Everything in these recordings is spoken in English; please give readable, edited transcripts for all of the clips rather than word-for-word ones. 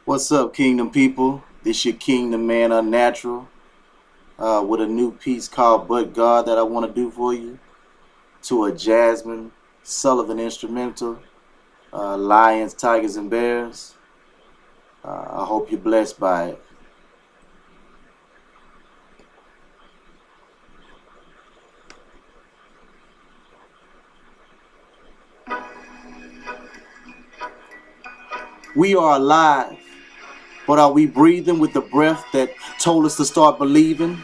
What's up, Kingdom people? This your Kingdom Man Unnatural with a new piece called But God that I want to do for you to a Jazmine Sullivan instrumental, Lions, Tigers, and Bears. I hope you're blessed by it. We are alive, but are we breathing with the breath that told us to start believing?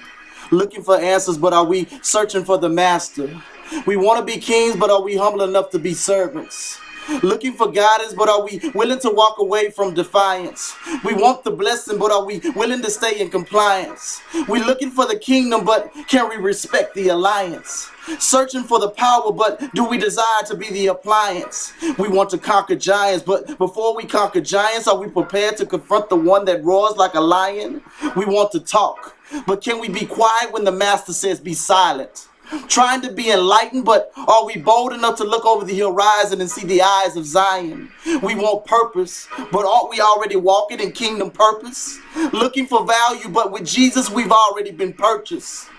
Looking for answers, but are we searching for the master? We want to be kings, but are we humble enough to be servants? Looking for guidance, but are we willing to walk away from defiance? We want the blessing, but are we willing to stay in compliance? We're looking for the kingdom, but can we respect the alliance? Searching for the power, but do we desire to be the appliance? We want to conquer giants, but before we conquer giants, are we prepared to confront the one that roars like a lion? We want to talk, but can we be quiet when the master says be silent? Trying to be enlightened, but are we bold enough to look over the horizon and see the eyes of Zion? We want purpose, but aren't we already walking in kingdom purpose? Looking for value, but with Jesus we've already been purchased.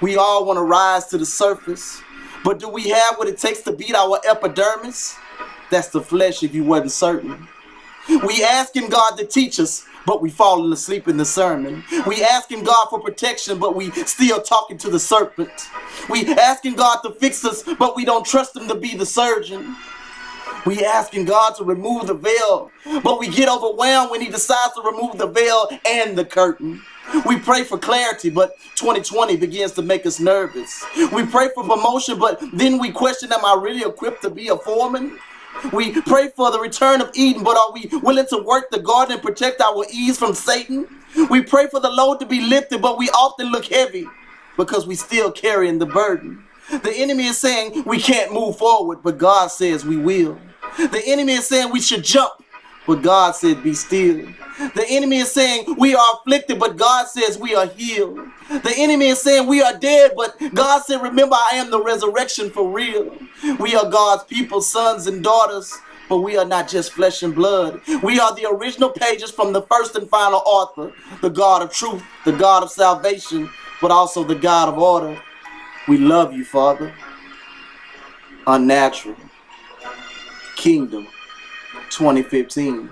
We all want to rise to the surface, but do we have what it takes to beat our epidermis? That's the flesh if you wasn't certain. We asking God to teach us, but we falling asleep in the sermon. We asking God for protection, but we still talking to the serpent. We asking God to fix us, but we don't trust him to be the surgeon. We asking God to remove the veil, but we get overwhelmed when he decides to remove the veil and the curtain. We pray for clarity, but 2020 begins to make us nervous. We pray for promotion, but then we question, am I really equipped to be a foreman? We pray for the return of Eden, but are we willing to work the garden and protect our ease from Satan? We pray for the load to be lifted, but we often look heavy because we still carrying the burden. The enemy is saying we can't move forward, but God says we will. The enemy is saying we should jump, but God said be still. The enemy is saying we are afflicted, but God says we are healed. The enemy is saying we are dead, but God said, remember, I am the resurrection for real. We are God's people, sons and daughters, but we are not just flesh and blood. We are the original pages from the first and final author, the God of truth, the God of salvation, but also the God of order. We love you, Father. Unnatural. Kingdom 2015.